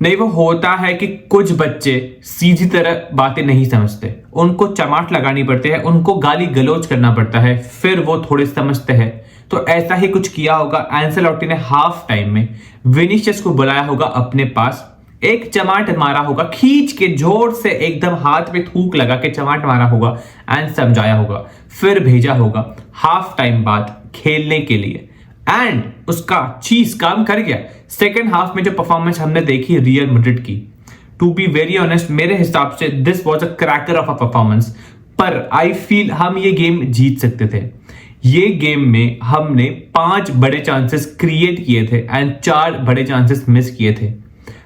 नहीं, वो होता है कि कुछ बच्चे सीधी तरह बातें नहीं समझते, उनको चमाट लगानी पड़ती है, उनको गाली गलौज करना पड़ता है, फिर वो थोड़े समझते हैं। तो ऐसा ही कुछ किया होगा एंसेलोटी ने। हाफ टाइम में विनीसियस को बुलाया होगा अपने पास, एक चमाट मारा होगा, खींच के जोर से एकदम हाथ पे थूक लगा के चमाट मारा होगा एंड समझाया होगा, फिर भेजा होगा हाफ टाइम बाद खेलने के लिए। एंड उसका चीज काम कर गया। सेकेंड हाफ में जो परफॉर्मेंस हमने देखी रियल मैड्रिड की, टू बी वेरी ऑनेस्ट, मेरे हिसाब से this was a cracker of a performance. पर आई फील हम ये गेम जीत सकते थे। ये गेम में हमने 5 बड़े चांसेस क्रिएट किए थे एंड 4 बड़े चांसेस मिस किए थे।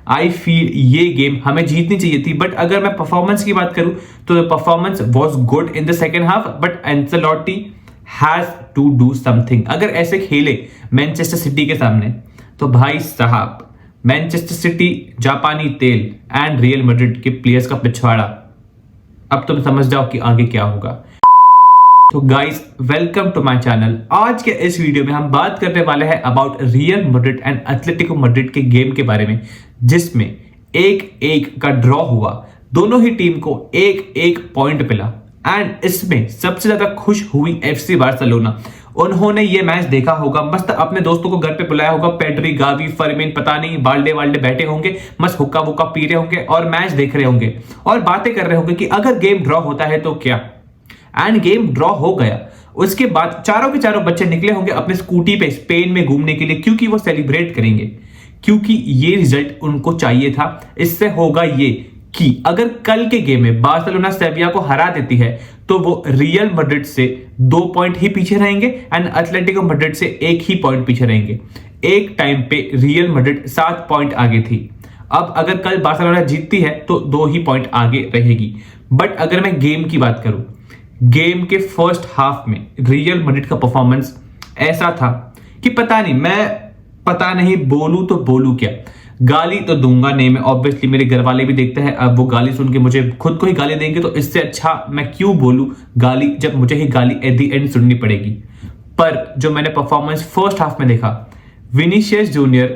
आई फील ये गेम हमें जीतनी चाहिए थी। बट अगर मैं परफॉर्मेंस की बात करूं तो performance was good in the second half, but Ancelotti has to do something. अगर ऐसे खेले मैनचेस्टर सिटी के सामने तो भाई साहब, मैनचेस्टर सिटी, जापानी तेल एंड रियल मैड्रिड के प्लेयर्स का पिछवाड़ा, अब तुम समझ जाओ कि आगे क्या होगा। तो guys, welcome to my channel. आज के इस वीडियो में हम बात करने वाले हैं about real Madrid and Atletico Madrid के गेम के बारे में, जिसमें 1-1 का ड्रॉ हुआ। दोनों ही टीम को 1-1 पॉइंट मिला एंड इसमें सबसे ज्यादा खुश हुई एफसी बार्सिलोना। उन्होंने ये मैच देखा होगा, मस्त अपने दोस्तों को घर पे बुलाया होगा, पेड्री, गावी, फर्मिन, पता नहीं बाल्डे वाल्डे बैठे होंगे, मस्त हुक्का वुक्का पी रहे होंगे और मैच देख रहे होंगे और बातें कर रहे होंगे कि अगर गेम ड्रॉ होता है तो क्या। एंड गेम ड्रॉ हो गया। उसके बाद चारों के चारों बच्चे निकले होंगे अपने स्कूटी पे स्पेन में घूमने के लिए, क्योंकि वो सेलिब्रेट करेंगे, क्योंकि ये रिजल्ट उनको चाहिए था। इससे होगा ये कि अगर कल के गेम में बार्सिलोना सेविया को हरा देती है तो वो रियल मैड्रिड से 2 पॉइंट ही पीछे रहेंगे एंड एथलेटिको मैड्रिड से 1 ही पॉइंट पीछे रहेंगे। एक टाइम पे रियल मैड्रिड 7 पॉइंट आगे थी। अब अगर कल बार्सिलोना जीतती है तो 2 ही पॉइंट आगे रहेगी। बट अगर मैं गेम की बात करूं, गेम के फर्स्ट हाफ में रियल मैड्रिड का परफॉर्मेंस ऐसा था कि पता नहीं बोलूं तो बोलूं क्या। गाली तो दूंगा नहीं मैं, ऑब्वियसली मेरे घर वाले भी देखते हैं, अब वो गाली सुन के मुझे खुद को ही गाली देंगे, तो इससे अच्छा मैं क्यों बोलूं गाली जब मुझे ही गाली एट द एंड सुननी पड़ेगी। पर जो मैंने परफॉर्मेंस फर्स्ट हाफ में देखा, विनीसियस जूनियर,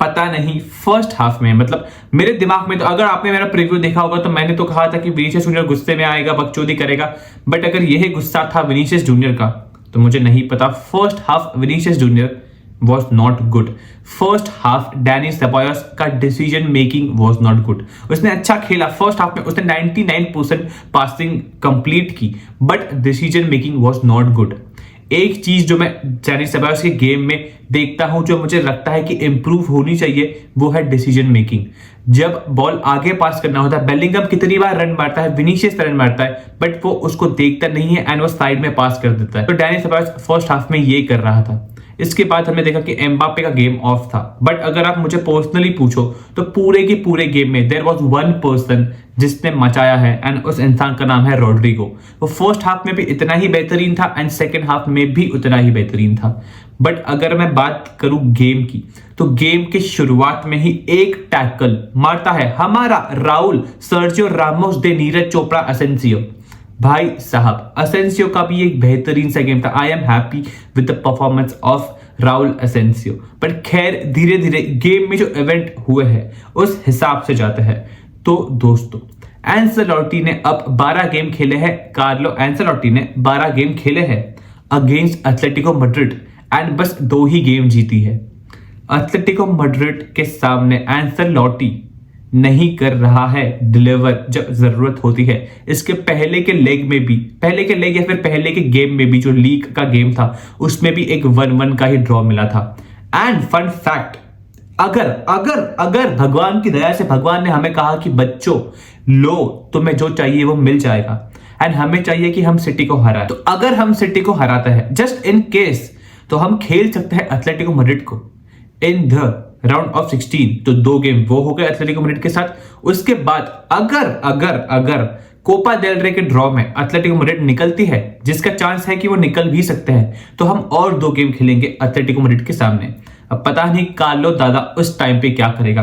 पता नहीं फर्स्ट हाफ में, मतलब मेरे दिमाग में तो, अगर आपने मेरा प्रीव्यू देखा होगा तो मैंने तो कहा था कि विनीसियस जूनियर गुस्से में आएगा, बकचोदी करेगा। बट अगर यही गुस्सा था विनीसियस जूनियर का तो मुझे नहीं पता। First half Vinicius Junior was not good. First half Dani Ceballos का decision making was not good. उसने अच्छा खेला फर्स्ट हाफ में, उसने 99% पासिंग कंप्लीट की, but decision making was not good. एक चीज जो मैं डैनी सेबायोस के गेम में देखता हूं, जो मुझे लगता है कि इंप्रूव होनी चाहिए, वो है डिसीजन मेकिंग। जब बॉल आगे पास करना होता है, बेलिंगम कितनी बार रन मारता है, विनीसियस रन मारता है, बट वो उसको देखता नहीं है एंड वो साइड में पास कर देता है। तो डैनी सेबायोस फर्स्ट हाफ में ये कर रहा था। इसके बाद हमने देखा कि एम्बापे का गेम ऑफ था। बट अगर आप मुझे पर्सनली पूछो तो पूरे के पूरे गेम में देयर वाज वन पर्सन जिसने मचाया है एंड उस इंसान का नाम है रोड्रिगो। वो फर्स्ट हाफ में भी इतना ही बेहतरीन था एंड सेकेंड हाफ में भी उतना ही बेहतरीन था। बट अगर मैं बात करूं गेम की, तो गेम के शुरुआत में ही एक टैकल मारता है हमारा Raul Sergio Ramos the Neeraj Chopra Asensio. भाई साहब, असेंसियो का भी एक बेहतरीन सा गेम था। I am happy with the performance of Raul Asensio. पर खैर, धीरे धीरे गेम में जो इवेंट हुए हैं उस हिसाब से जाते हैं। तो दोस्तों, एंसेलोटी ने अब 12 गेम खेले हैं, कार्लो एंसेलोटी ने 12 गेम खेले हैं अगेंस्ट एथलेटिको मैड्रिड एंड बस 2 ही गेम जीती है। एथलेटिको मैड्रिड के सामने एंसेलोटी नहीं कर रहा है डिलीवर जब जरूरत होती है। इसके पहले के लेग या फिर पहले के गेम में भी, जो लीग का गेम था, उसमें भी एक 1-1 का ही ड्रॉ मिला था। एंड फन फैक्ट, अगर भगवान की दया से भगवान ने हमें कहा कि बच्चों लो, तुम्हें जो चाहिए वो मिल जाएगा एंड हमें चाहिए कि हम सिटी को हराएं, तो अगर हम सिटी को हराते हैं जस्ट इन केस, तो हम खेल सकते हैं एथलेटिको मैड्रिड को इन द राउंड ऑफ 16। तो 2 गेम वो हो गए एथलेटिको मैड्रिड के साथ। उसके बाद अगर कोपा डेल रे के ड्रॉ में एथलेटिको मैड्रिड निकलती है, जिसका चांस है कि वो निकल भी सकते हैं, तो हम और 2 गेम खेलेंगे एथलेटिको मैड्रिड के सामने। अब पता नहीं कार्लो दादा उस टाइम पे क्या करेगा।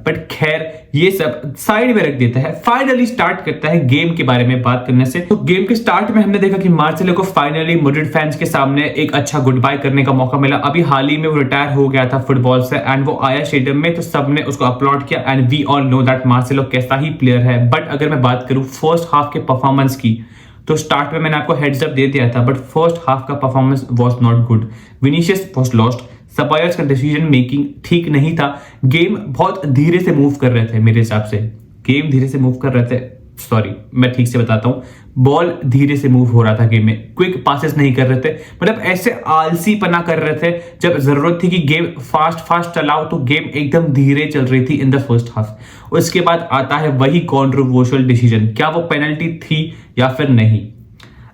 बट खैर ये सब साइड में रख देता है। फाइनली स्टार्ट करता है गेम के बारे में बात करने से। तो गेम के स्टार्ट में हमने देखा कि मार्सेलो को फाइनली मैड्रिड फैंस के सामने एक अच्छा गुड बाय करने का मौका मिला। अभी हाल ही में वो रिटायर हो गया था फुटबॉल से एंड वो आया स्टेडियम में, तो सबने उसको अपलॉड किया and we all know that Marcelo कैसा ही प्लेयर है। बट अगर मैं बात करूं फर्स्ट हाफ के परफॉर्मेंस की, तो स्टार्ट में मैंने आपको हेड्स अप दे दिया था, बट फर्स्ट हाफ का performance was not good. Vinicius was lost, सबायोस का डिसीजन मेकिंग ठीक नहीं था, गेम बहुत धीरे से मूव कर रहे थे। मेरे हिसाब से गेम धीरे से मूव कर रहे थे, सॉरी मैं ठीक से बताता हूँ, बॉल धीरे से मूव हो रहा था गेम में, क्विक पासेस नहीं कर रहे थे, मतलब ऐसे आलसी पना कर रहे थे। जब जरूरत थी कि गेम फास्ट चलाओ तो गेम एकदम धीरे चल रही थी इन द फर्स्ट हाफ। उसके बाद आता है वही कॉन्ट्रोवर्शियल डिसीजन, क्या वो पेनल्टी थी या फिर नहीं।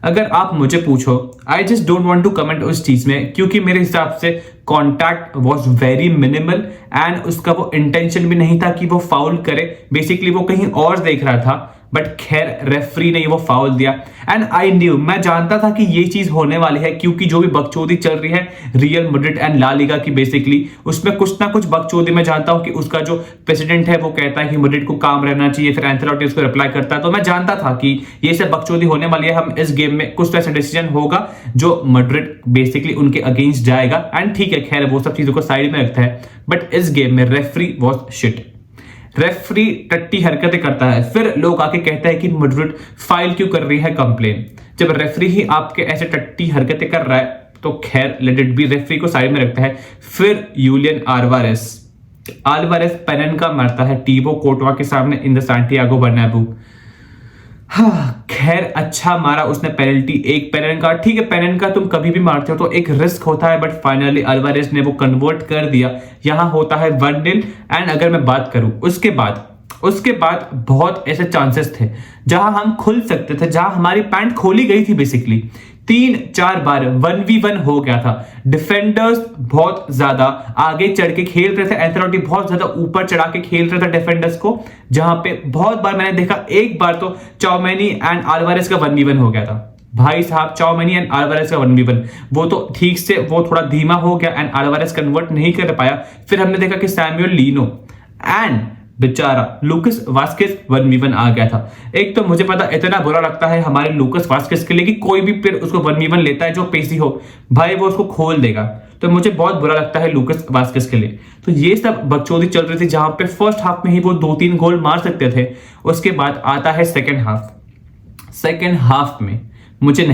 अगर आप मुझे पूछो, I just don't want to comment उस चीज में, क्योंकि मेरे हिसाब से contact was very minimal and उसका वो इंटेंशन भी नहीं था कि वो फाउल करे। बेसिकली वो कहीं और देख रहा था, बट खैर रेफरी ने वो फाउल दिया एंड आई न्यू, मैं जानता था कि ये चीज होने वाली है, क्योंकि जो भी बकचोदी चल रही है Real Madrid and La Liga की, बेसिकली उसमें कुछ ना कुछ बकचोदी मैं जानता हूं कि उसका जो प्रेसिडेंट है वो कहता है कि मैड्रिड को काम रहना चाहिए, फिर एंथेलोटी उसको रिप्लाई करता है। तो मैं जानता था कि ये सब बकचोदी होने वाली है, हम इस गेम में कुछ तो ऐसा डिसीजन होगा जो मैड्रिड बेसिकली उनके अगेंस्ट जाएगा एंड ठीक है, खैर वो सब चीजों को साइड में रखता है। बट इस गेम में रेफरी वॉज शिट, रेफरी टट्टी हरकतें करता है, फिर लोग आके कहते हैं कि मैड्रिड फाइल क्यों कर रही है कंप्लेन। जब रेफरी ही आपके ऐसे टट्टी हरकतें कर रहा है तो खैर लेट इट बी, रेफरी को साइड में रखता है। फिर यूलियन आल्वारेस पेनन का मारता है टीबो कोर्टवा के सामने इन द सैंटियागो बर्नाब्यू। हाँ खैर अच्छा मारा उसने पेनल्टी, एक पेनन का, ठीक है पेनन का तुम कभी भी मारते हो तो एक रिस्क होता है, बट फाइनली अल्वारेस ने वो कन्वर्ट कर दिया। यहां होता है 1-0 एंड अगर मैं बात करूं उसके बाद बहुत ऐसे चांसेस थे जहां हम खुल सकते थे, जहां हमारी पैंट खोली गई थी। बेसिकली 3-4 बार 1v1 हो गया था, डिफेंडर्स बहुत ज्यादा आगे चढ़ के खेल रहे थे, एंथेलोटी बहुत ज्यादा ऊपर चढ़ा के खेल रहे थे डिफेंडर्स को, जहां पे बहुत बार मैंने देखा, एक बार तो चाउमेनी एंड अल्वारेस का 1v1 हो गया था। भाई साहब चाउमेनी एंड अल्वारेस का 1v1, वो तो ठीक से वो थोड़ा धीमा हो गया एंड अल्वारेस कन्वर्ट नहीं कर पाया। फिर हमने देखा कि सैमुअल लीनो एंड बेचारा लूकस वास्केस 1v1 आ गया था। एक तो मुझे पता इतना बुरा लगता है हमारे लूकस वास्केस के लिए कि कोई भी प्लेयर उसको 1v1 लेता है जो पेसी हो, भाई वो उसको खोल देगा, तो मुझे बहुत बुरा लगता है लूकस वास्केस के लिए। तो ये सब बकचोदी चल रही थी जहां पे फर्स्ट हाफ में ही वो 2-3 गोल मार सकते थे। उसके बाद आता है सेकेंड हाफ में मुझे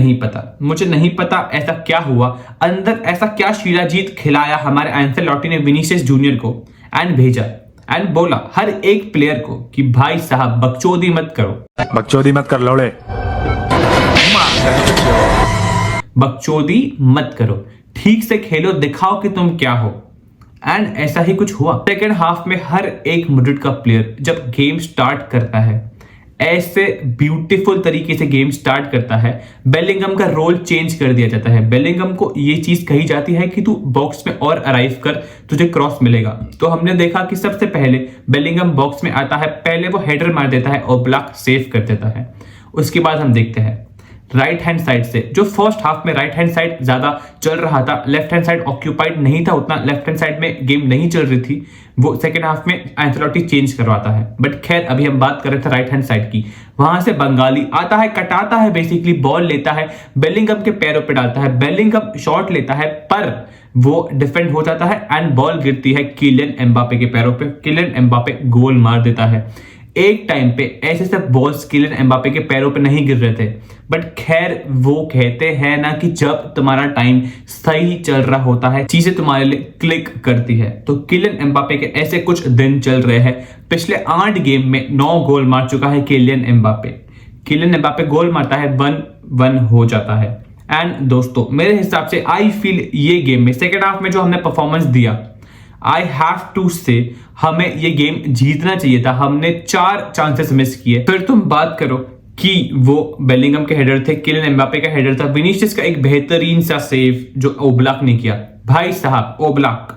नहीं पता ऐसा क्या हुआ, अंदर ऐसा क्या शिलाजीत खिलाया हमारे एंथेलोटी ने विनीसियस जूनियर को एंड भेजा एंड बोला हर एक प्लेयर को कि भाई साहब बकचोदी मत कर लौड़े, बकचोदी मत करो, ठीक से खेलो, दिखाओ कि तुम क्या हो। एंड ऐसा ही कुछ हुआ। सेकेंड हाफ में हर एक मैड्रिड का प्लेयर जब गेम स्टार्ट करता है, ऐसे ब्यूटीफुल तरीके से गेम स्टार्ट करता है, बेलिंगम का रोल चेंज कर दिया जाता है। बेलिंगम को ये चीज कही जाती है कि तू बॉक्स में और अराइव कर, तुझे क्रॉस मिलेगा। तो हमने देखा कि सबसे पहले बेलिंगम बॉक्स में आता है, पहले वो हेडर मार देता है और ब्लॉक सेव कर देता है। उसके बाद हम देखते हैं राइट हैंड साइड से, जो फर्स्ट हाफ में राइट हैंड साइड ज्यादा चल रहा था, लेफ्ट हैंड साइड ऑक्यूपाइड नहीं था उतना, लेफ्ट हैंड साइड में गेम नहीं चल रही थी, वो सेकेंड हाफ में एंथेलोटी चेंज करवाता है। बट खैर अभी हम बात कर रहे थे राइट हैंड साइड की। वहां से बंगाली आता है, कटाता है, बेसिकली बॉल लेता है, बेलिंगम के पैरों पे डालता है, बेलिंगम शॉट लेता है पर वो डिफेंड हो जाता है एंड बॉल गिरती है किलियन एम्बापे के पैरों पे, किलियन एम्बापे गोल मार देता है। एक टाइम पे ऐसे सब बॉल्स किलियन एम्बापे के पैरों पे नहीं गिर रहे थे, बट खैर वो कहते हैं ना कि जब तुम्हारा टाइम सही चल रहा होता है चीजें तुम्हारे लिए क्लिक करती है। तो किलियन एम्बापे के ऐसे कुछ दिन चल रहे हैं। पिछले 8 गेम में 9 गोल मार चुका है किलियन एम्बापे गोल मारता है, 1-1 हो जाता है। एंड दोस्तों मेरे हिसाब से आई फील ये गेम में सेकेंड हाफ में जो हमने परफॉर्मेंस दिया, आई हैव टू से हमें ये गेम जीतना चाहिए था। हमने 4 चांसेस मिस किए। फिर तुम बात करो कि वो बेलिंगम के हेडर थे, किलियन एम्बापे का हेडर था, विनीसियस का एक बेहतरीन सा सेव जो ओब्लाक ने किया। भाई साहब ओब्लाक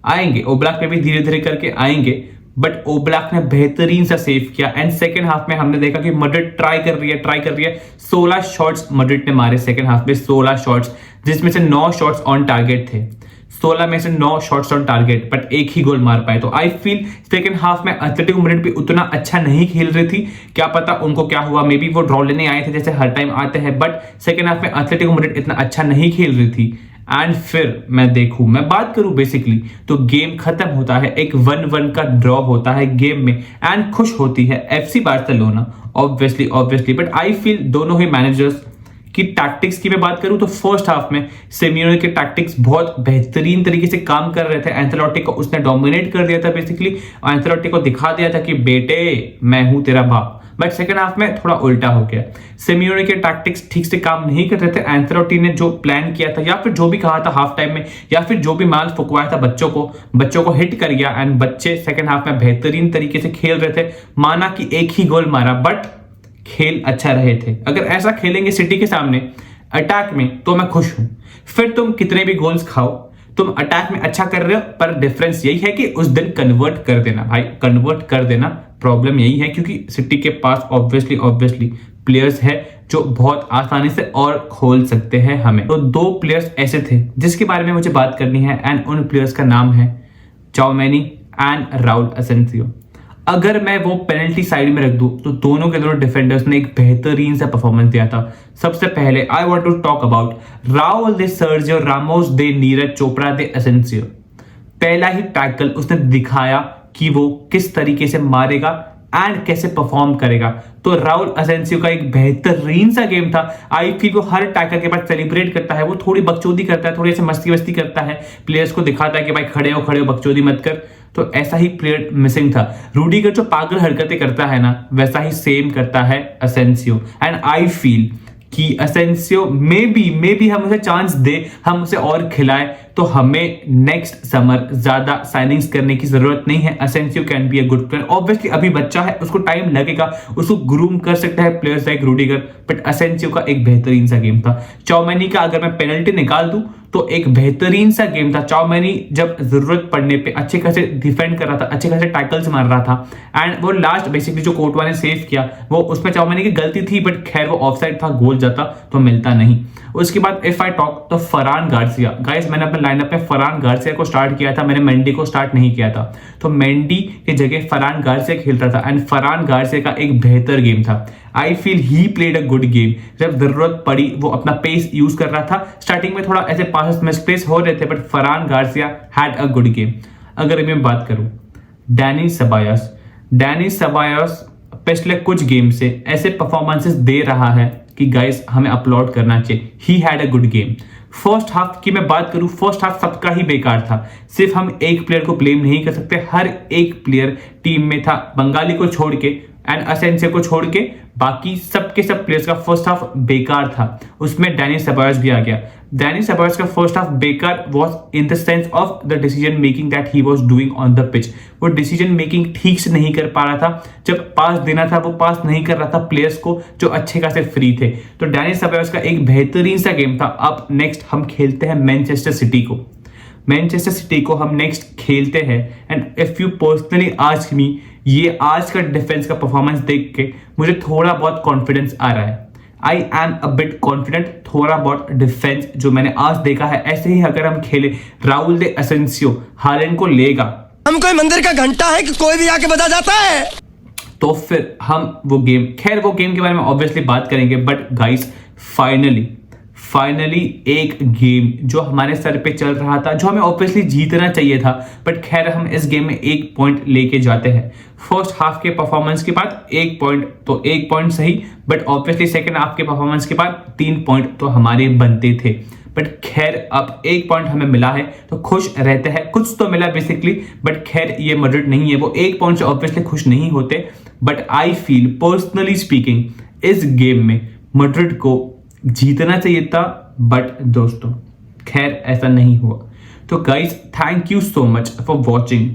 आएंगे, ओब्लाक पे भी धीरे धीरे करके आएंगे, बट ओब्लाक ने बेहतरीन सा सेव किया। एंड सेकंड हाफ में हमने देखा कि मैड्रिड ट्राई कर रही है 16 शॉट्स मैड्रिड ने मारे सेकंड हाफ में, 16 शॉट्स जिसमें से 9 शॉट्स ऑन टारगेट थे। 16 में से 9 शॉट्स ऑन टारगेट, बट एक ही गोल मार पाए। तो आई फील सेकेंड हाफ में एथलेटिको मैड्रिड भी उतना अच्छा नहीं खेल रही थी। क्या पता उनको क्या हुआ, मे बी वो ड्रॉ लेने आए थे जैसे हर टाइम आते हैं, बट सेकेंड हाफ में एथलेटिको मैड्रिड इतना अच्छा नहीं खेल रही थी। एंड फिर मैं बात करूं बेसिकली तो गेम खत्म होता है, एक 1-1 का ड्रॉ होता है गेम में, एंड खुश होती है FC Barcelona obviously. But I feel दोनों ही मैनेजर्स की टैक्टिक्स की मैं बात करूं तो फर्स्ट हाफ में सिमियोने के टैक्टिक्स बहुत बेहतरीन तरीके से काम कर रहे थे। एंथेलोटी को उसने डोमिनेट कर दिया था बेसिकली, एंथेलोटी को दिखा दिया था कि बेटे मैं हूं तेरा बाप। बट सेकंड हाफ में थोड़ा उल्टा हो गया, सिमियोने के टैक्टिक्स ठीक से काम नहीं कर रहे थे। एंथेलोटी ने जो प्लान किया था या फिर जो भी कहा था हाफ टाइम में या फिर जो भी माल फुकवाया था बच्चों को हिट कर गया, एंड बच्चे सेकंड हाफ में बेहतरीन तरीके से खेल रहे थे। माना कि एक ही गोल मारा बट खेल अच्छा रहे थे। अगर ऐसा खेलेंगे सिटी के सामने अटैक में तो मैं खुश हूं। फिर तुम कितने भी गोल्स खाओ, तुम अटैक में अच्छा कर रहे हो, पर डिफरेंस यही है कि उस दिन कन्वर्ट कर देना भाई, कन्वर्ट कर देना। प्रॉब्लम यही है क्योंकि सिटी के पास ऑब्वियसली प्लेयर्स है जो बहुत आसानी से और खोल सकते हैं हमें। तो 2 प्लेयर्स ऐसे थे जिसके बारे में मुझे बात करनी है, एंड उन प्लेयर्स का नाम है चाउमेनी एंड राउल असेंसियो। अगर मैं वो पेनल्टी साइड में रख दूं तो दोनों के दोनों डिफेंडर्स ने एक बेहतरीन सा परफॉर्मेंस दिया था। सबसे पहले I want to talk about Raul the Sergio Ramos the Neeraj Chopra the Asensio. पहला ही टैकल उसने दिखाया कि वो किस तरीके से मारेगा एंड कैसे परफॉर्म करेगा। तो राउल असेंसियो का एक बेहतरीन सा गेम था। आई फील वो हर टैकल के बाद सेलिब्रेट करता है, वो थोड़ी बकचोदी करता है, थोड़ी ऐसे मस्ती करता है, प्लेयर्स को दिखाता है कि भाई खड़े हो बकचोदी मत कर। तो ऐसा ही प्लेयर मिसिंग था। रूडीगर जो पागल हरकतें करता है ना, वैसा ही सेम करता है असेंसियो। एंड आई फील कि असेंसियो मे बी हम उसे चांस दे, हम उसे और खिलाए तो हमें नेक्स्ट समर ज्यादा साइनिंग्स करने की जरूरत नहीं है। Asensio can be a good player. Obviously अभी बच्चा है, उसको टाइम लगेगा, उसको ग्रूम कर सकता है players like Rudiger, but Asensio का एक बेहतरीन सा गेम था। चाउमेनी का अगर मैं पेनल्टी निकाल दूं तो एक बेहतरीन सा गेम था। चाउमेनी जब जरूरत पड़ने पे अच्छे खासे डिफेंड कर रहा था, अच्छे खासे टैकल्स मार रहा था, एंड वो लास्ट बेसिकली जो कोर्टवा ने सेव किया वो उसमें चाउमेनी की गलती थी, बट खैर वो ऑफसाइड था, गोल जाता तो मिलता नहीं। उसके बाद इफ आई टॉक तो फरहान गार्सिया, गाइस मैंने अपने लाइनअप में फरहान गार्सिया को स्टार्ट किया था, मैंने मेंडी को स्टार्ट नहीं किया था। तो मेंडी की जगह फरहान गार्सिया खेल रहा था, एंड फरहान गार्सिया का एक बेहतर गेम था। I feel he played a good game. जब जरूरत पड़ी वो अपना पेस यूज कर रहा था। स्टार्टिंग में थोड़ा ऐसे पास मिसप्लेस हो रहे थे, but Farhan Garcia had a good game. अगर मैं बात करूं डैनी सेबायोस पिछले कुछ गेम से ऐसे परफॉर्मेंसेस दे रहा है कि गाइस हमें अपलोड करना चाहिए। He had a good game. First half की मैं बात करूं, फर्स्ट हाफ सबका ही बेकार था। सिर्फ हम एक प्लेयर को ब्लेम नहीं कर सकते, हर एक प्लेयर टीम में था, बंगाली को छोड़ के एंड असेंसियो को छोड़ के बाकी सबके सब प्लेयर्स का फर्स्ट हाफ बेकार था। उसमें डैनी सेबायोस भी आ गया। डैनी सेबायोस का फर्स्ट हाफ बेकार was in the sense of the decision making that he was doing on the pitch. वो डिसीजन मेकिंग ठीक से नहीं कर पा रहा था, जब पास देना था वो पास नहीं कर रहा था प्लेयर्स को जो अच्छे खासे फ्री थे। तो डैनी सेबायोस का एक बेहतरीन सा गेम था। अब नेक्स्ट हम खेलते हैं मैनचेस्टर सिटी को हम नेक्स्ट खेलते हैं, and if you personally ask me, ये आज का डिफेंस का परफॉर्मेंस देख के मुझे थोड़ा बहुत कॉन्फिडेंस आ रहा है। I am a bit confident. थोड़ा बहुत डिफेंस जो मैंने आज देखा है, ऐसे ही अगर हम खेले राउल दे असेंसियो हालैंड को लेगा, हम कोई मंदिर का घंटा है कि कोई भी आके बजा जाता है, तो फिर हम वो गेम के बारे में ऑब्वियसली बात करेंगे। बट गाइस फाइनली एक गेम जो हमारे सर पे चल रहा था, जो हमें ऑब्वियसली जीतना चाहिए था, बट खैर हम इस गेम में 1 पॉइंट लेके जाते हैं। फर्स्ट हाफ के परफॉर्मेंस के बाद 1 पॉइंट, तो 1 पॉइंट सही, बट ऑब्वियसली सेकंड हाफ के परफॉर्मेंस के बाद 3 पॉइंट तो हमारे बनते थे। बट खैर अब 1 पॉइंट हमें मिला है तो खुश रहते हैं। कुछ तो मिला बेसिकली, बट खैर ये मैड्रिड नहीं है, वो 1 पॉइंट से ऑब्वियसली खुश नहीं होते। But I feel personally speaking इस गेम में मैड्रिड को जीतना चाहिए था, बट दोस्तों खैर ऐसा नहीं हुआ। तो guys thank you so much for watching.